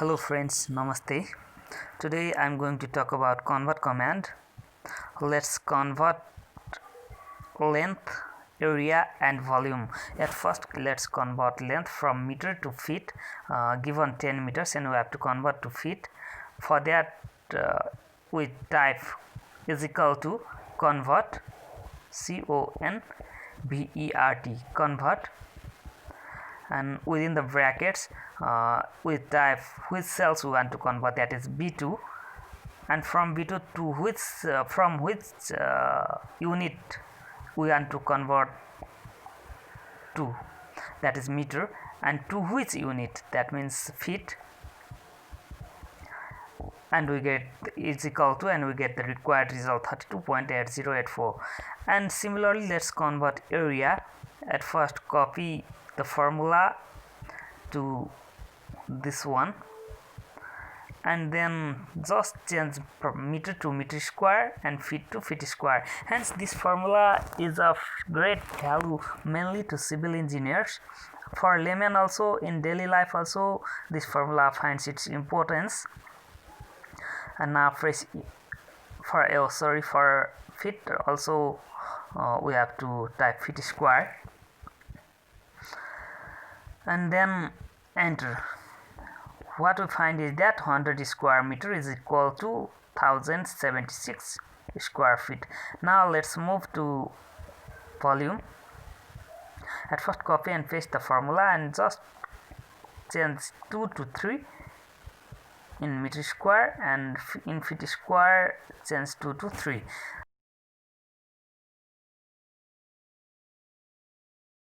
Hello friends, namaste. Today I'm going to talk about convert command. Let's convert length, area and volume. At first let's convert length from meter to feet. Given 10 meters and we have to convert to feet. For that we type is equal to convert, C-O-N-V-E-R-T, convert, and within the brackets we type which cells we want to convert, that is B2, and from B2 to which unit we want to convert to, that is meter, and to which unit, that means feet, and we get is equal to, and we get the required result 32.8084. And similarly let's convert area. At first copy the formula to this one and then just change from meter to meter square and feet to feet square. Hence this formula is of great value mainly to civil engineers. For laymen also, in daily life also, this formula finds its importance. And now for feet also we have to type feet square and then enter. What we find is that 100 square meter is equal to 1076 square feet. Now let's move to volume. At first copy and paste the formula and just change 2 to 3 in meter square, and in feet square change 2 to 3.